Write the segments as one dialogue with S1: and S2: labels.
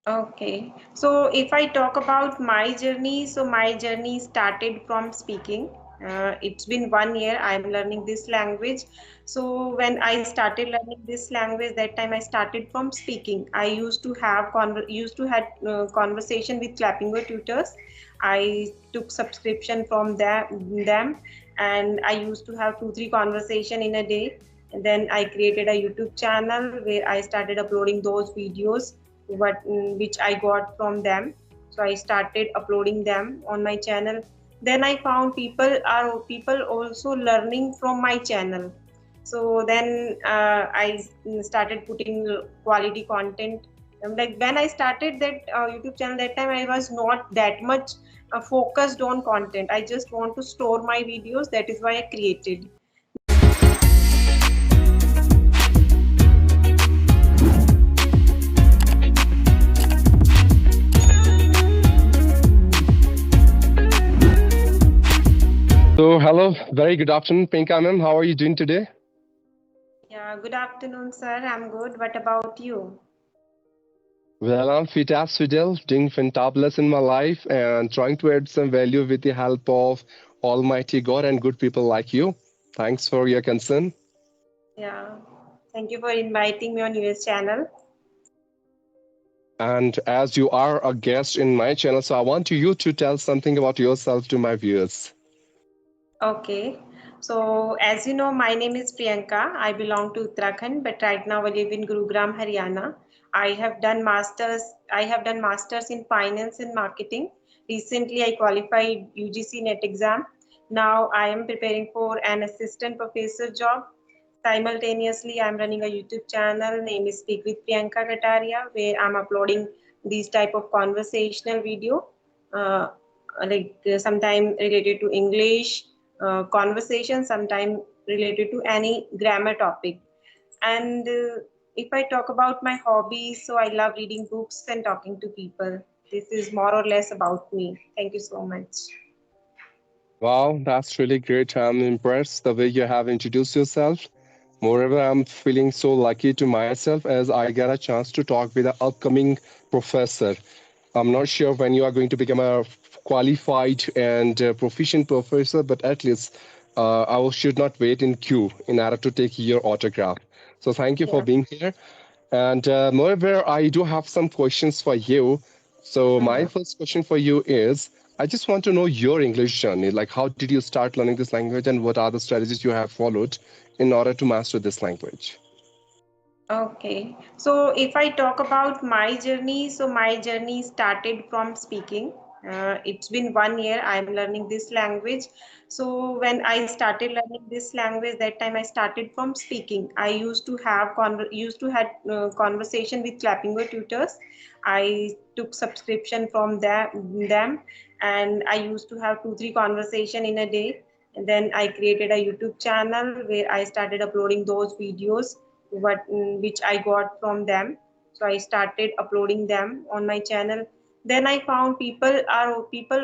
S1: Okay, so if I talk about my journey, so my journey started from speaking. It's been 1 year I'm learning this language. So when I started learning this language, that time I started from speaking. I used to have conversation with Clappingo tutors. I took subscription from them, and I used to have 2 3 conversation in a day. And then I created a YouTube channel where I started uploading those videos which I got from them. So I started uploading them on my channel. Then I found people also learning from my channel. So then I started putting quality content. Like when I started that YouTube channel, that time I was not that much focused on content. I just want to store my videos. That is why I created.
S2: So, hello, very good afternoon, Priyanka ma'am. How are you doing today?
S1: Yeah, good afternoon, sir. I'm good. What about you?
S2: Well, I'm fit as fiddle, doing fantabulous in my life and trying to add some value with the help of Almighty God and good people like you. Thanks for your concern.
S1: Yeah, thank you for inviting me on your channel.
S2: And as you are a guest in my channel, so I want you to tell something about yourself to my viewers.
S1: Okay, so as you know, my name is Priyanka. I belong to Uttarakhand, but right now I live in Gurugram, Haryana. I have done masters in finance and marketing. Recently, I qualified UGC NET exam. Now I am preparing for an assistant professor job. Simultaneously, I'm running a YouTube channel named is Speak with Priyanka Kataria, where I'm uploading these type of conversational video, uh, sometime related to English conversation, sometime related to any grammar topic. And if I talk about my hobbies, so I love reading books and talking to people. This is more or less about me. Thank you so much.
S2: Wow, that's really great. I'm impressed the way you have introduced yourself. Moreover, I'm feeling so lucky to myself as I get a chance to talk with an upcoming professor. I'm not sure when you are going to become a qualified and proficient professor, but at least should not wait in queue in order to take your autograph. So thank you for
S1: Yeah.
S2: being here. And moreover, I do have some questions for you. So my
S1: Mhm.
S2: first question for you is, I just want to know your English journey. Like, how did you start learning this language, and what are the strategies you have followed in order to master this language?
S1: Okay, so if I talk about my journey, so my journey started from speaking. It's been 1 year I'm learning this language. So when I started learning this language, that time I started from speaking. I used to had conversation with Clappingo tutors. I took subscription from them, and I used to have 2 3 conversation in a day. And then I created a YouTube channel where I started uploading those videos which I got from them. So I started uploading them on my channel. Then I found people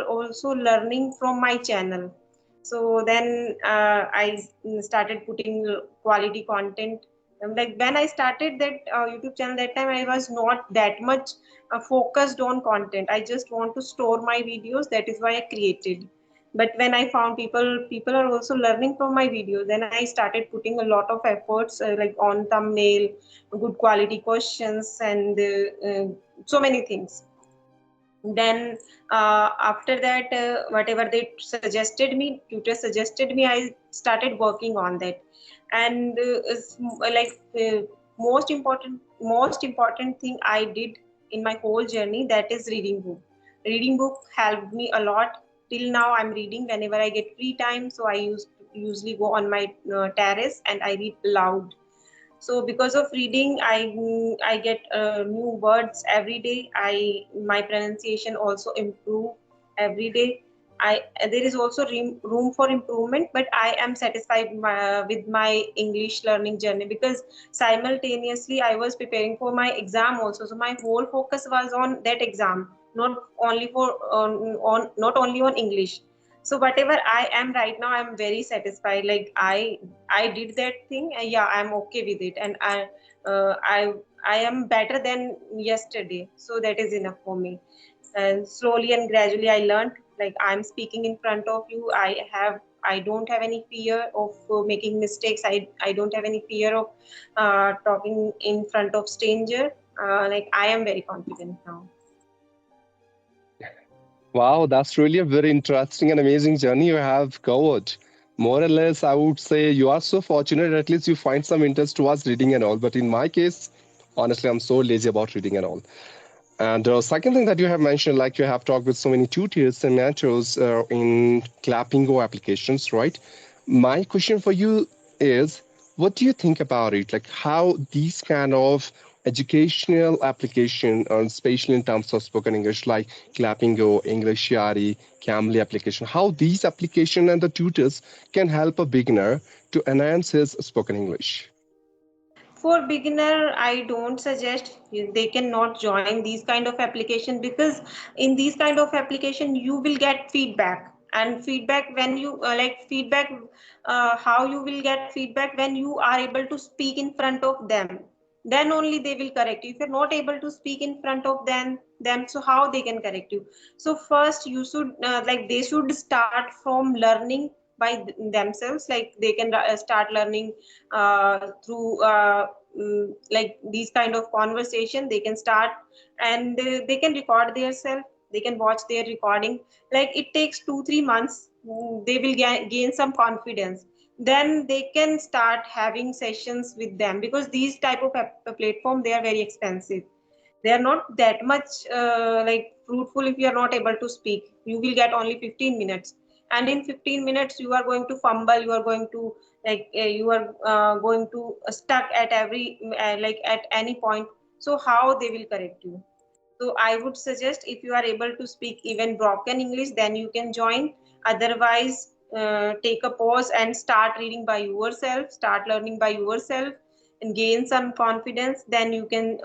S1: also learning from my channel. So then I started putting quality content. Like when I started that YouTube channel, that time I was not that much focused on content. I just want to store my videos. That is why I created. But when I found people are also learning from my videos, then I started putting a lot of efforts, like on thumbnail, good quality questions, and so many things. Then after that, whatever they suggested me, tutor suggested me, I started working on that. And most important thing I did in my whole journey, that is reading book. Reading book helped me a lot. Till now I'm reading whenever I get free time, so I usually go on my terrace and I read loud. So because of reading, I get new words every day. My pronunciation also improve every day. I There is also room for improvement, but I am satisfied with my English learning journey, because simultaneously I was preparing for my exam also. So my whole focus was on that exam, not only for not only on English. So whatever I am right now, I'm very satisfied. Like I did that thing, and yeah, I'm okay with it. And uh, i I am better than yesterday. So that is enough for me. And slowly and gradually I learned, like I'm speaking in front of you. I don't have any fear of making mistakes. I don't have any fear of talking in front of stranger. Like I am very confident now.
S2: Wow, that's really a very interesting and amazing journey you have covered. More or less, I would say you are so fortunate, at least you find some interest towards reading and all. But in my case, honestly, I'm so lazy about reading and all. And second thing that you have mentioned, like you have talked with so many tutors and mentors in Clappingo applications, right? My question for you is, what do you think about it? Like how these kind of educational application, especially in terms of spoken English, like Clappingo, English Yari, Cambly application, how these application and the tutors can help a beginner to enhance his spoken English?
S1: For beginner, I don't suggest they cannot join these kind of application, because in these kind of application you will get feedback, and feedback when you feedback, how you will get feedback when you are able to speak in front of them, then only they will correct you. If you're not able to speak in front of them, so how they can correct you? So first you should they should start from learning by themselves. Like they can start learning through like these kind of conversation. They can start, and they can record themselves, they can watch their recording. Like it takes 2 3 months. They will gain some confidence, then they can start having sessions with them, because these type of platform, they are very expensive. They are not that much fruitful. If you are not able to speak, you will get only 15 minutes, and in 15 minutes you are going to fumble, you are going to you are going to stuck at every at any point. So how they will correct you? So I would suggest, if you are able to speak even broken English, then you can join. Otherwise, take a pause and start reading by yourself, start learning by yourself, and gain some confidence. Then you can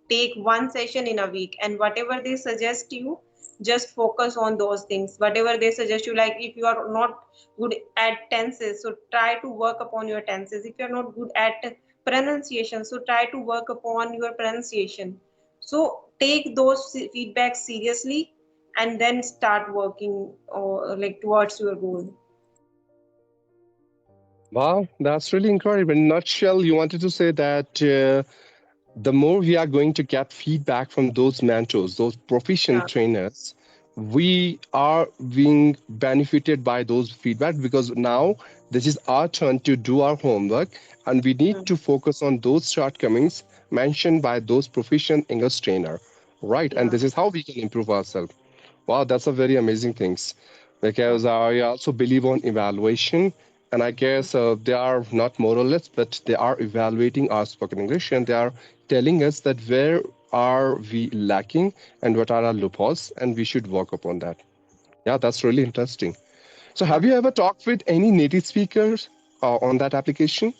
S1: take one session in a week, and whatever they suggest you, just focus on those things. Whatever they suggest you, like if you are not good at tenses, so try to work upon your tenses. If you are not good at pronunciation, so try to work upon your pronunciation. So take those feedbacks seriously, and then start working or towards your goal.
S2: Wow, that's really incredible. In a nutshell, you wanted to say that the more we are going to get feedback from those mentors, those proficient
S1: Yeah.
S2: trainers, we are being benefited by those feedback, because now this is our turn to do our homework, and we need
S1: Mm.
S2: to focus on those shortcomings mentioned by those proficient English trainer, right? And
S1: Yeah.
S2: this is how we can improve ourselves. Wow, that's a very amazing things,
S1: Yeah.
S2: because I also believe on evaluation, and I guess they are not more or less, but they are evaluating our spoken English, and they are telling us that where are we lacking and what are our loopholes, and we should work upon that. Yeah, that's really interesting. So,
S1: Yeah.
S2: have you ever talked with any native speakers on that application?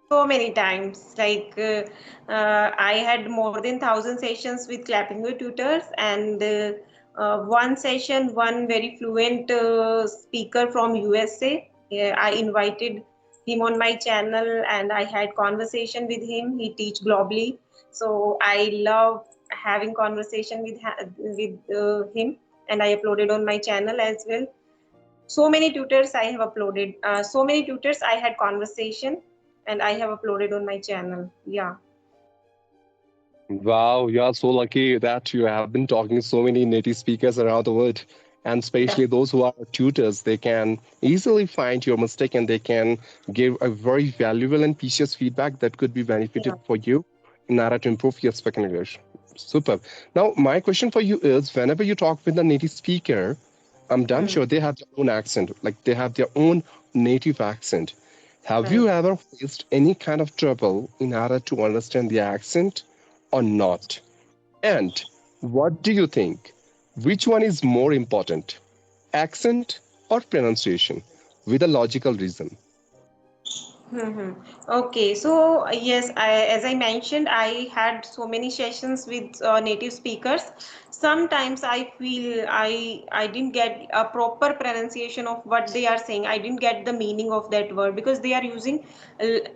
S1: So many times. I had more than 1,000 sessions with clapping with tutors, and one session, one very fluent speaker from USA. Yeah, I invited him on my channel, and I had conversation with him. He teach globally, so I love having conversation with him, and I uploaded on my channel as well. So many tutors I have uploaded, so many tutors I had conversation, and I have uploaded on my channel. Yeah.
S2: Wow, you are so lucky that you have been talking to so many native speakers around the world, and
S1: Yeah.
S2: especially those who are tutors. They can easily find your mistake, and they can give a very valuable and precious feedback that could be benefited
S1: Yeah.
S2: for you in order to improve your spoken English. Super. Now, my question for you is, whenever you talk with a native speaker, I'm damn
S1: Hmm.
S2: sure they have their own accent, like they have their own native accent. Have
S1: Right.
S2: you ever faced any kind of trouble in order to understand the accent or not? And what do you think? Which one is more important, accent or pronunciation? With a logical reason.
S1: Mm-hmm. Okay, so yes, as I mentioned, I had so many sessions with native speakers. Sometimes I feel I didn't get a proper pronunciation of what they are saying. I didn't get the meaning of that word because they are using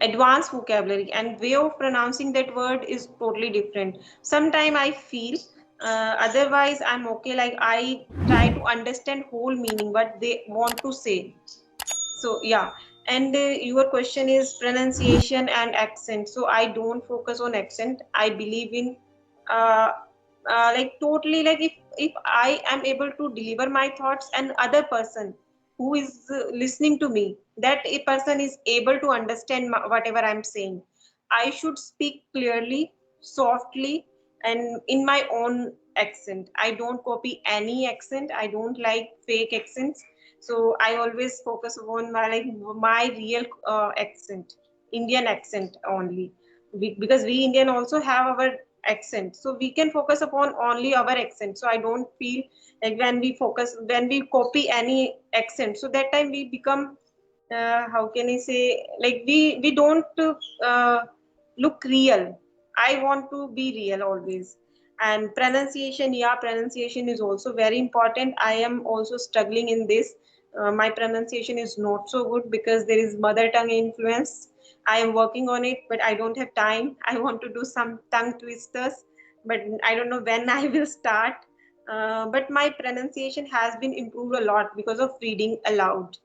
S1: advanced vocabulary, and way of pronouncing that word is totally different. Sometimes I feel, otherwise I'm okay. Like I try to understand whole meaning what they want to say. So yeah, and your question is pronunciation and accent. So I don't focus on accent. I believe in uh, like totally, like if I am able to deliver my thoughts and other person who is listening to me, that a person is able to understand whatever I'm saying. I should speak clearly, softly, and in my own accent. I don't copy any accent. I don't like fake accents. So I always focus on my like my real accent, Indian accent only. Because we Indian also have our accent, so we can focus upon only our accent. So I don't feel like when we copy any accent, so that time we become, how can I say, like we don't look real. I want to be real always. And pronunciation, yeah, pronunciation is also very important. I am also struggling in this. My pronunciation is not so good because there is mother tongue influence. I am working on it, but I don't have time. I want to do some tongue twisters, but I don't know when I will start. But my pronunciation has been improved a lot because of reading aloud.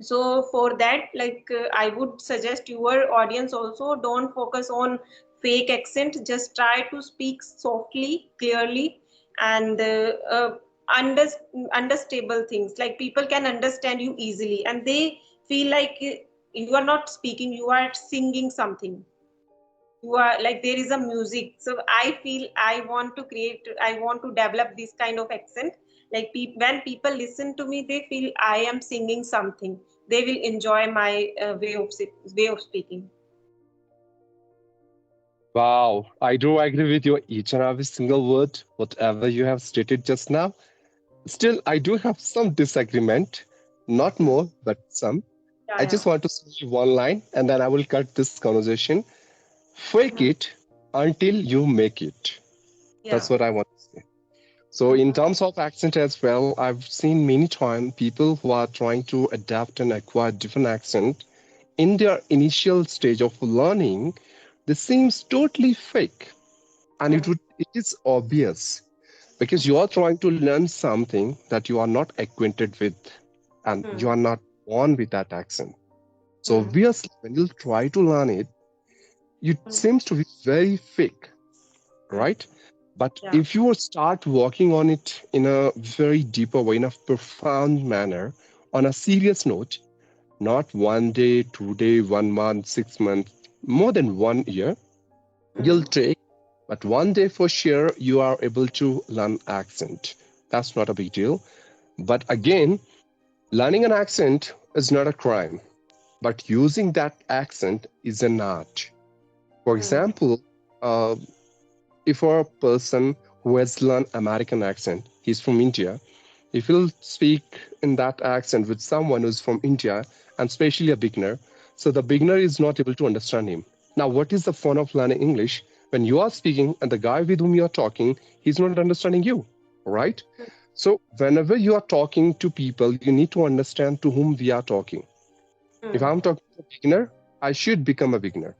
S1: So for that, like I would suggest your audience also don't focus on fake accent. Just try to speak softly, clearly, and under understandable things, like people can understand you easily and they feel like you are not speaking, you are singing something. You are like there is a music. So I feel I want to develop this kind of accent. Like when people listen to me, they feel I am singing something. They will enjoy my way of speaking.
S2: Wow, I do agree with you each and every single word, whatever you have stated just now. Still, I do have some disagreement, not
S1: Hmm.
S2: more, but some.
S1: Yeah,
S2: I
S1: yeah.
S2: just want to say one line and then I will cut this conversation. Fake
S1: Hmm.
S2: it until you make it.
S1: Yeah.
S2: That's what I want to say. So, in
S1: Hmm.
S2: terms of accent as well, I've seen many times people who are trying to adapt and acquire different accent in their initial stage of learning, this seems totally fake, and
S1: Hmm.
S2: it is obvious because you
S1: Hmm.
S2: are trying to learn something that you are not acquainted with, and
S1: Hmm.
S2: you are not born with that accent. So
S1: Hmm.
S2: obviously, when you try to learn it, it
S1: Hmm.
S2: seems to be very fake,
S1: Hmm.
S2: right? But
S1: Yeah.
S2: if you start working on it in a very deeper way, in a profound manner, on a serious note, not 1 day, 2 day, 1 month, 6 months, more than 1 year, you'll
S1: Hmm.
S2: take, but 1 day for sure you are able to learn accent. That's not a big deal. But again, learning an accent is not a crime, but using that accent is an art. For
S1: Hmm.
S2: example, uh, if a person who has learned American accent, he's from India, if he'll speak in that accent with someone who's from India, and especially a beginner, so the beginner is not able to understand him. Now, what is the fun of learning English when you are speaking and the guy with whom you are talking, he's not understanding you, right? So, whenever you are talking to people, you need to understand to whom we are talking. If
S1: Hmm.
S2: I'm talking to a beginner, I should become a beginner.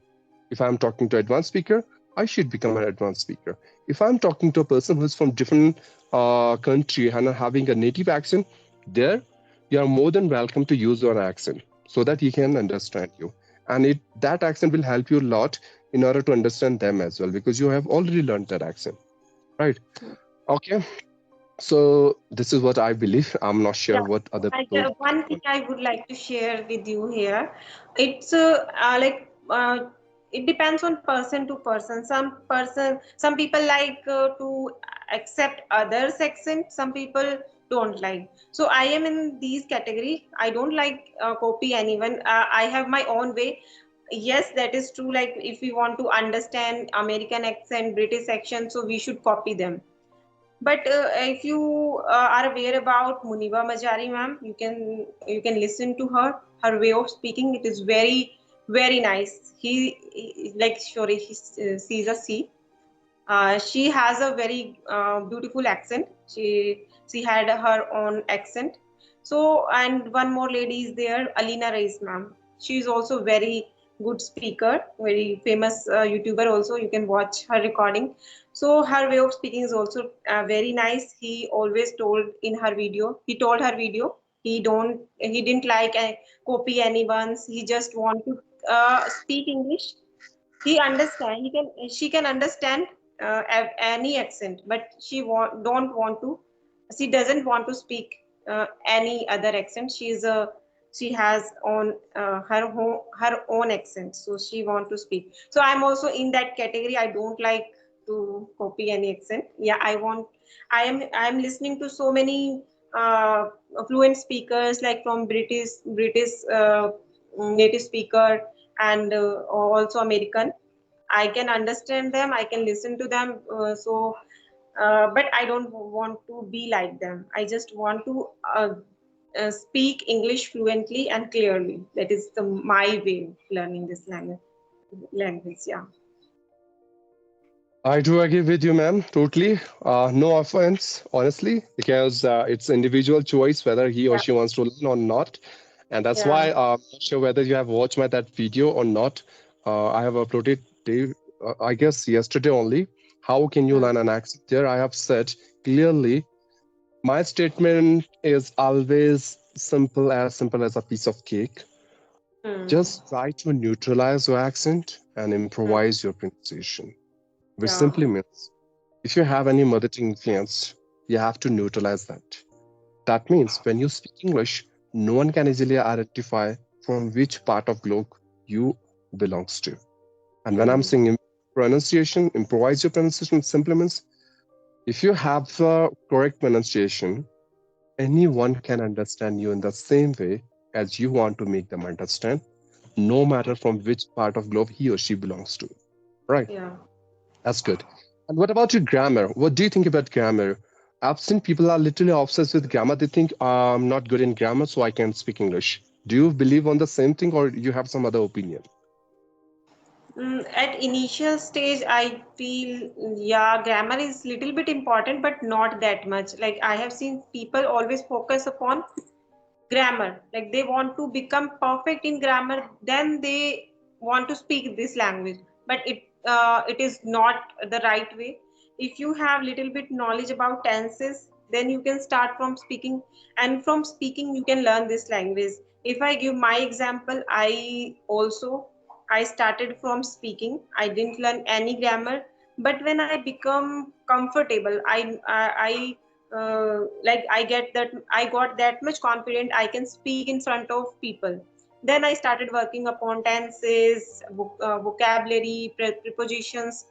S2: If I'm talking to advanced speaker, I should become an advanced speaker. If I'm talking to a person who's from different country and having a native accent, there you are more than welcome to use your accent so that he can understand you. And that accent will help you a lot in order to understand them as well because you have already learned that accent, right? Okay. So this is what I believe. I'm not sure
S1: Yeah,
S2: what other
S1: like
S2: people
S1: one thing
S2: want.
S1: I would like to share with you here, it's like it depends on person to person. Some people like to accept others' accent. Some people don't like. So I am in these category. I don't like copy anyone. I have my own way. Yes, that is true. Like if we want to understand American accent, British accent, so we should copy them. But if you are aware about Muniba Majari ma'am, you can listen to her. Her way of speaking, it is very nice. He like sorry, she's a C. She has a very beautiful accent. She had her own accent. So, and one more lady is there, Alina Reis ma'am. She is also very good speaker, very famous YouTuber. Also, you can watch her recording. So her way of speaking is also very nice. He always told in her video. He told her video. He didn't like copy anyone's. He just want to speak English. She can understand any accent, but don't want to, she doesn't want to speak any other accent. She has on her own accent, so she want to speak. So I'm also in that category. I don't like to copy any accent. Yeah, I'm listening to so many fluent speakers, like from British native speaker, and also American. I can understand them, I can listen to them. But I don't want to be like them. I just want to speak English fluently and clearly. That is my way of learning this language. Yeah.
S2: I do agree with you, ma'am, totally. No offense, honestly, because it's individual choice whether he or
S1: Yeah.
S2: she wants to learn or not. And that's
S1: Yeah.
S2: why I'm not sure whether you have watched my that video or not. I have uploaded, I guess, yesterday only. How can you
S1: Hmm.
S2: learn an accent? There, I have said clearly my statement is always simple as a piece of cake.
S1: Hmm.
S2: Just try to neutralize your accent and
S1: Hmm.
S2: improvise your pronunciation, which
S1: Yeah.
S2: simply means if you have any mother tongue influence, you have to neutralize that. That means when you speak English, no one can easily identify from which part of globe you belongs to. And when I'm
S1: Hmm.
S2: saying pronunciation, improvise your pronunciation simply means if you have the correct pronunciation, anyone can understand you in the same way as you want to make them understand, no matter from which part of globe he or she belongs to. Right?
S1: Yeah.
S2: That's good. And what about your grammar? What do you think about grammar? I've seen people are literally obsessed with grammar. They think I'm not good in grammar, so I can't speak English. Do you believe on the same thing, or you have some other opinion?
S1: At initial stage, I feel, yeah, grammar is little bit important, but not that much. Like I have seen people always focus upon grammar, like they want to become perfect in grammar, then they want to speak this language. But it is not the right way. If you have little bit knowledge about tenses, then you can start from speaking, and from speaking you can learn this language. If I give my example, I started from speaking. I didn't learn any grammar, but when I become comfortable, like I got that much confident I can speak in front of people. Then I started working upon tenses, vocabulary, prepositions,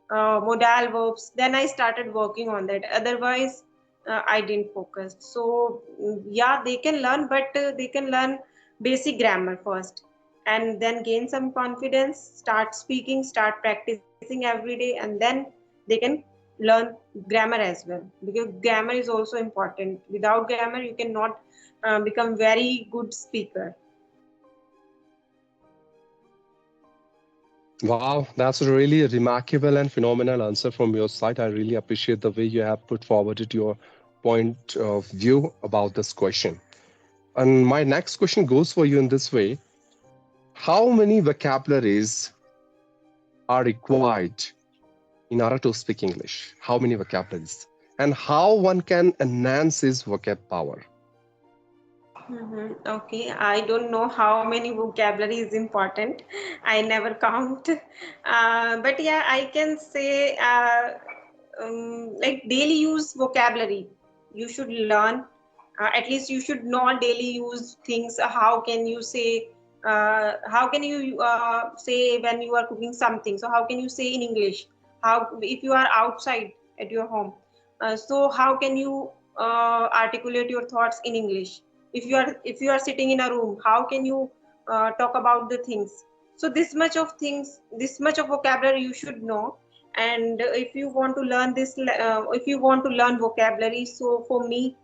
S1: modal verbs. Then I started working on that. Otherwise, I didn't focus. So yeah, they can learn, but they can learn basic grammar first, and then gain some confidence, start speaking, start practicing every day, and then they can learn grammar as well, because grammar is also important. Without grammar you cannot become very good speaker.
S2: Wow, that's a really remarkable and phenomenal answer from your side. I really appreciate the way you have put forwarded your point of view about this question. And my next question goes for you in this way. How many vocabularies are required in order to speak English? How many vocabularies? And how one can enhance his vocab power?
S1: Okay, I don't know how many vocabulary is important. I never count. But yeah, I can say like daily use vocabulary. You should learn. At least you should know daily use things. How can you say? How can you say when you are cooking something? So how can you say in English? How if you are outside at your home? So how can you articulate your thoughts in English? If you are sitting in a room, how can you talk about the things? So this much of things, this much of vocabulary you should know. And if you want to learn if you want to learn vocabulary, so for me,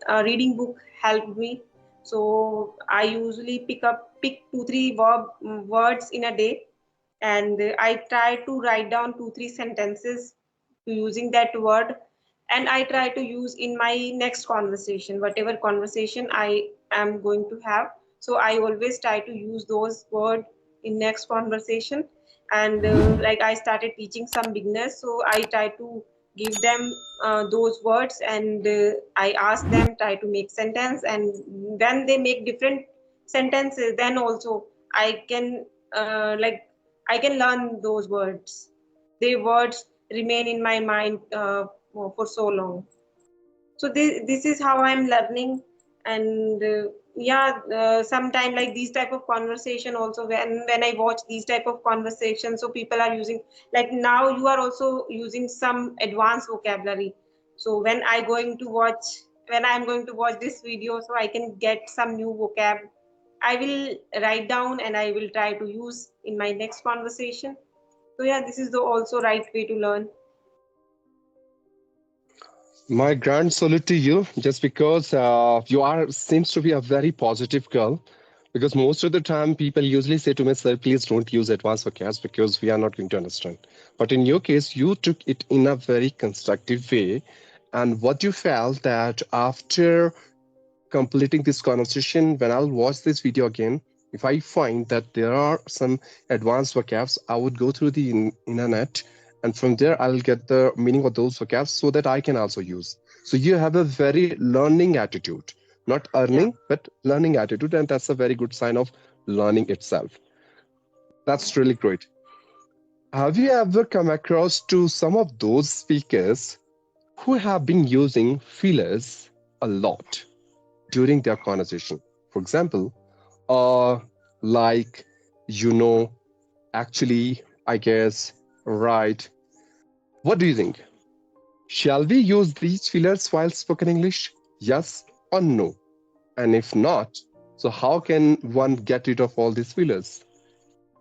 S1: a reading book helped me. So I usually pick 2 3 words in a day, and I try to write down 2 3 sentences using that word, and I try to use in my next conversation, whatever conversation I am going to have. So I always try to use those words in next conversation. And like I started teaching some beginners, so I try to give them those words, and I ask them try to make sentence, and when they make different sentences, then also I can I can learn those words. The words remain in my mind for so long. So this is how I'm learning. And yeah, sometime like these type of conversation also, when I watch these type of conversation, so people are using, like now you are also using some advanced vocabulary. So when I'm going to watch this video, so I can get some new vocab, I will write down and I will try to use in my next conversation. So yeah, this is the also right way to learn.
S2: My grand salute to you, just because you are seems to be a very positive girl. Because most of the time, people usually say to me, "Sir, please don't use advanced vocabs because we are not going to understand." But in your case, you took it in a very constructive way, and what you felt that after completing this conversation, when I'll watch this video again, if I find that there are some advanced vocabs, I would go through the internet, and from there I'll get the meaning of those vocabs so that I can also use. So you have a very learning attitude, not
S1: Yeah.
S2: earning, but learning attitude, and that's a very good sign of learning itself. That's really great. Have you ever come across to some of those speakers who have been using fillers a lot during their conversation? For example, like, you know, actually, I guess, right. What do you think? Shall we use these fillers while spoken English? Yes or no? And if not, so how can one get rid of all these fillers?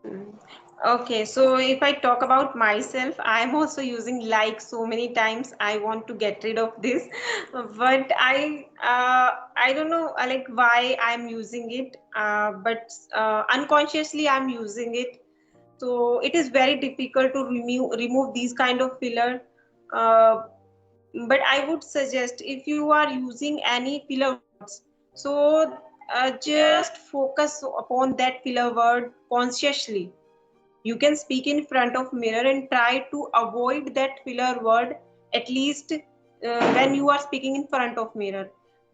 S1: Mm. Okay, so if I talk about myself, I'm also using like so many times. I want to get rid of this, but I don't know like why I'm using it. But unconsciously I'm using it. So it is very difficult to remove these kind of filler. Uh, but I would suggest, if you are using any filler words, so just focus upon that filler word consciously. You can speak in front of mirror and try to avoid that filler word, at least when you are speaking in front of mirror.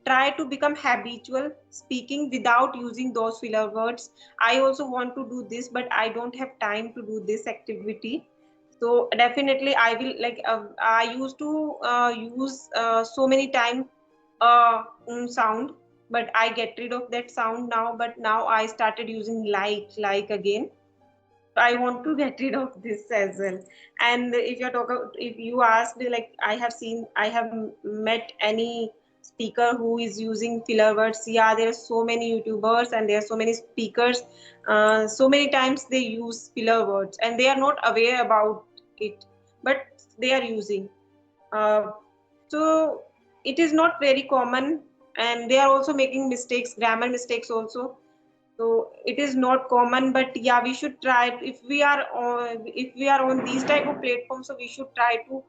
S1: Try to become habitual speaking without using those filler words. I also want to do this, but I don't have time to do this activity. So definitely I will like I used to use so many time sound, but I get rid of that sound now. But now I started using like again. I want to get rid of this as well. And if you asked, like I have met any speaker who is using filler words. Yeah, there are so many YouTubers and there are so many speakers. So many times they use filler words and they are not aware about it, but they are using. Uh, so it is not very common, and they are also making mistakes, grammar mistakes also. So it is not common, but yeah, we should try. If we are on these type of platforms, so we should try to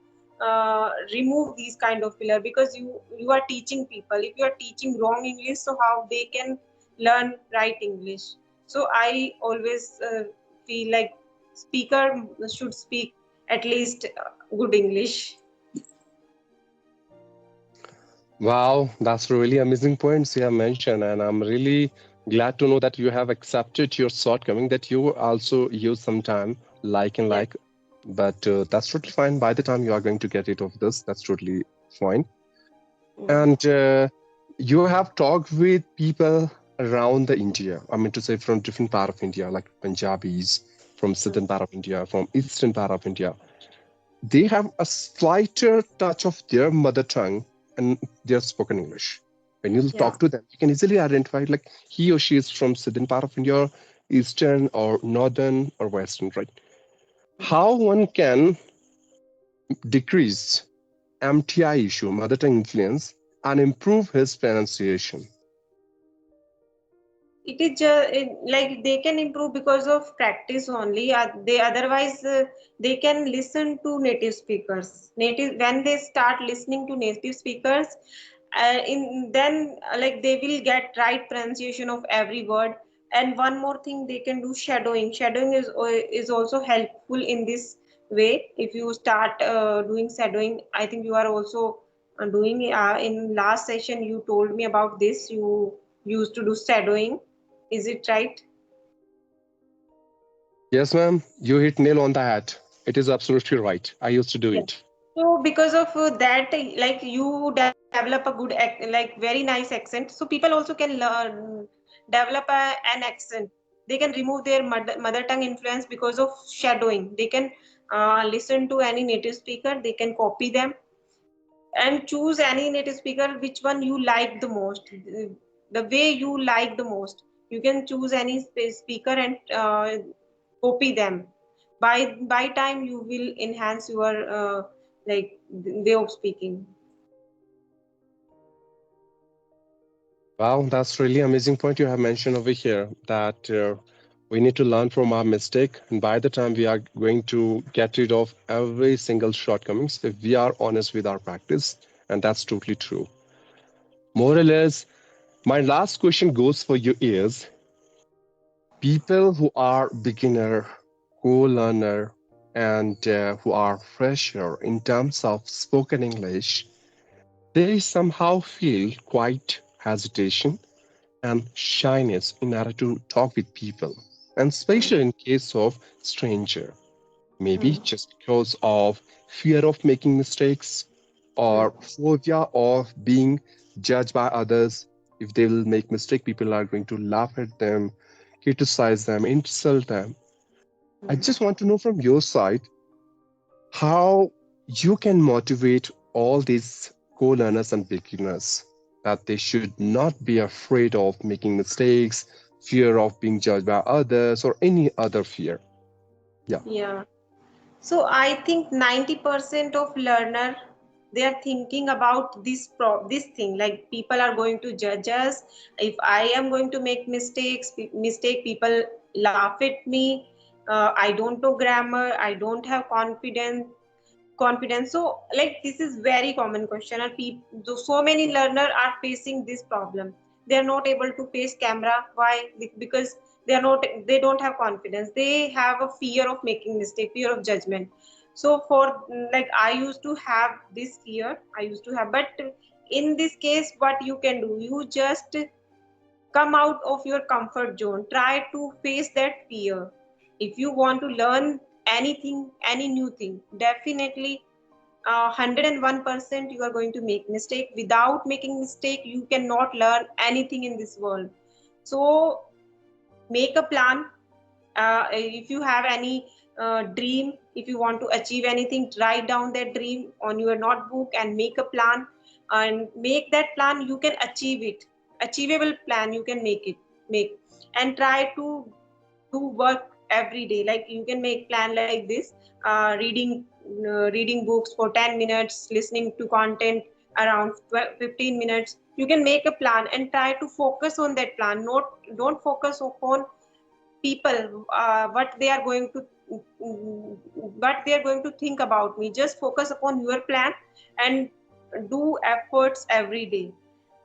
S1: remove these kind of filler, because you are teaching people. If you are teaching wrong English, so how they can learn right English? So I always feel like speaker should speak at least good English.
S2: Wow, that's really amazing points you have mentioned, and I'm really glad to know that you have accepted your shortcoming, that you also use some time like and
S1: Yes.
S2: like, but that's totally fine. By the time you are going to get rid of this, that's totally fine.
S1: Mm.
S2: And you have talked with people around the India. I mean to say from different part of India, like Punjabis, from southern part of India, from eastern part of India. They have a slighter touch of their mother tongue and their spoken English. When you
S1: Yeah.
S2: talk to them, you can easily identify like he or she is from southern part of India, eastern or northern or western, right? How one can decrease MTI issue, mother tongue influence, and improve his pronunciation.
S1: It is just like they can improve because of practice only. They otherwise they can listen to native speakers. Native when they start listening to native speakers, in then like they will get right pronunciation of every word. And one more thing they can do shadowing. Shadowing is also helpful in this way. If you start doing shadowing, I think you are also doing. In last session, you told me about this. You used to do shadowing, is it right?
S2: Yes, ma'am, you hit nail on the head. It is absolutely right. I used to do
S1: Yes.
S2: it.
S1: So because of that, like you develop a good, like very nice accent. So people also can learn, develop an accent. They can remove their mother tongue influence because of shadowing. They can listen to any native speaker. They can copy them and choose any native speaker which one you like the most, the way you like the most. You can choose any speaker and copy them. By time you will enhance your like way of speaking.
S2: Wow, that's really amazing point you have mentioned over here that we need to learn from our mistake, and by the time we are going to get rid of every single shortcomings if we are honest with our practice, and that's totally true. More or less, my last question goes for you is people who are beginner, co-learner, and who are fresher in terms of spoken English, they somehow feel quite hesitation and shyness in order to talk with people, and especially in case of stranger. Maybe
S1: Hmm.
S2: just because of fear of making mistakes
S1: Hmm.
S2: or phobia of being judged by others. If they will make mistake, people are going to laugh at them, criticize them, insult them. I
S1: Hmm.
S2: just want to know from your side how you can motivate all these co-learners and beginners that they should not be afraid of making mistakes, fear of being judged by others, or any other fear. Yeah.
S1: Yeah. So I think 90% of learner, they are thinking about this thing, like people are going to judge us. If I am going to make mistake, people laugh at me. I don't know grammar. I don't have confidence. So like this is very common question, and people, so many learner are facing this problem. They are not able to face camera. Why? Because they don't have confidence. They have a fear of making mistake, fear of judgment. So for like I used to have this fear, I used to have, but in this case what you can do, you just come out of your comfort zone, try to face that fear. If you want to learn anything, any new thing, definitely 101% you are going to make mistake. Without making mistake you cannot learn anything in this world. So make a plan. If you have any dream, if you want to achieve anything, write down that dream on your notebook and make a plan, and make that plan, you can achieve it. Achievable plan you can make, and try to do work every day. Like you can make plan like this: reading books for 10 minutes, listening to content around 15 minutes. You can make a plan and try to focus on that plan. Not Don't focus upon people, what they are going to think about me. Just focus upon your plan and do efforts every day.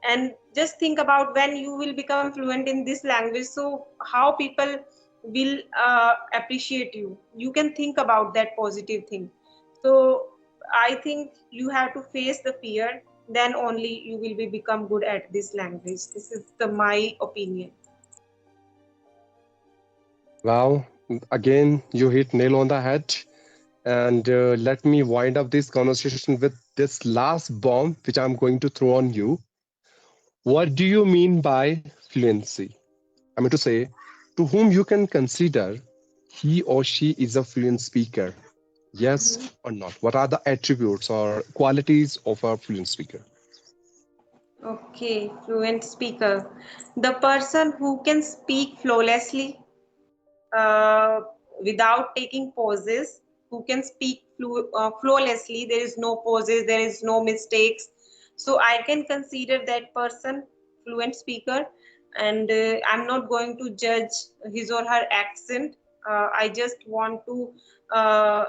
S1: And just think about when you will become fluent in this language, so how people will appreciate you. You can think about that positive thing. So I think you have to face the fear, then only you will be become good at this language. This is my opinion.
S2: Wow. Again, you hit nail on the head. And let me wind up this conversation with this last bomb, which I'm going to throw on you. What do you mean by fluency? I mean to say, to whom you can consider he or she is a fluent speaker. Yes or not? What are the attributes or qualities of a fluent speaker?
S1: Okay, fluent speaker. The person who can speak flawlessly, uh, without taking pauses, who can speak flawlessly. There is no pauses, there is no mistakes. So I can consider that person fluent speaker, and I'm not going to judge his or her accent. I just want to uh,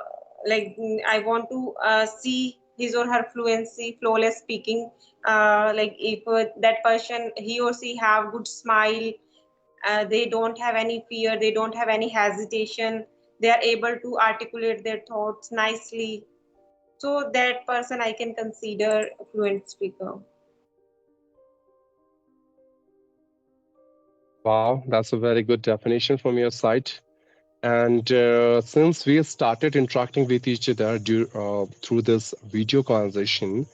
S1: I want to see his or her fluency, flawless speaking. Like if that person, he or she have good smile, they don't have any fear, they don't have any hesitation, they are able to articulate their thoughts nicely. So that person I can consider a fluent speaker.
S2: Wow, that's a very good definition from your side. And since we started interacting with each other through this video conversation,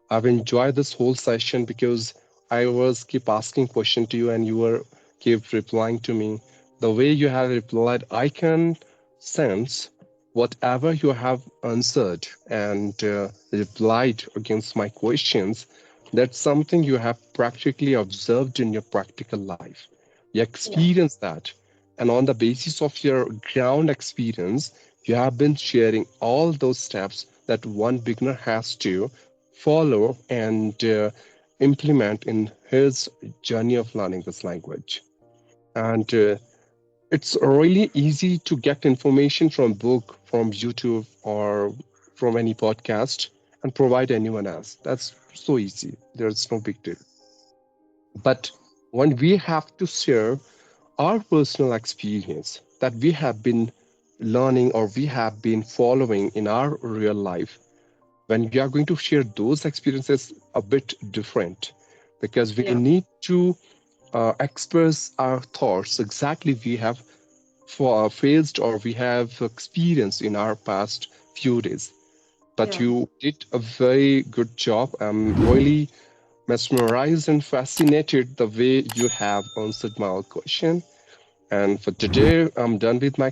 S2: I've enjoyed this whole session because I was keep asking question to you and you were keep replying to me. The way you have replied, I can sense whatever you have answered and replied against my questions. That's something you have practically observed in your practical life. You
S1: Yeah,
S2: experience that. And on the basis of your ground experience, you have been sharing all those steps that one beginner has to follow and implement in his journey of learning this language. And it's really easy to get information from book, from YouTube, or from any podcast and provide anyone else. That's so easy. There's no big deal. But when we have to share our personal experience that we have been learning or we have been following in our real life, when we are going to share those experiences a bit different because we
S1: yeah,
S2: need to express our thoughts exactly we have faced or we have experienced in our past few days. But
S1: yeah.
S2: you did a very good job. I'm really mesmerized and fascinated the way you have answered my question. And for today, I'm done with my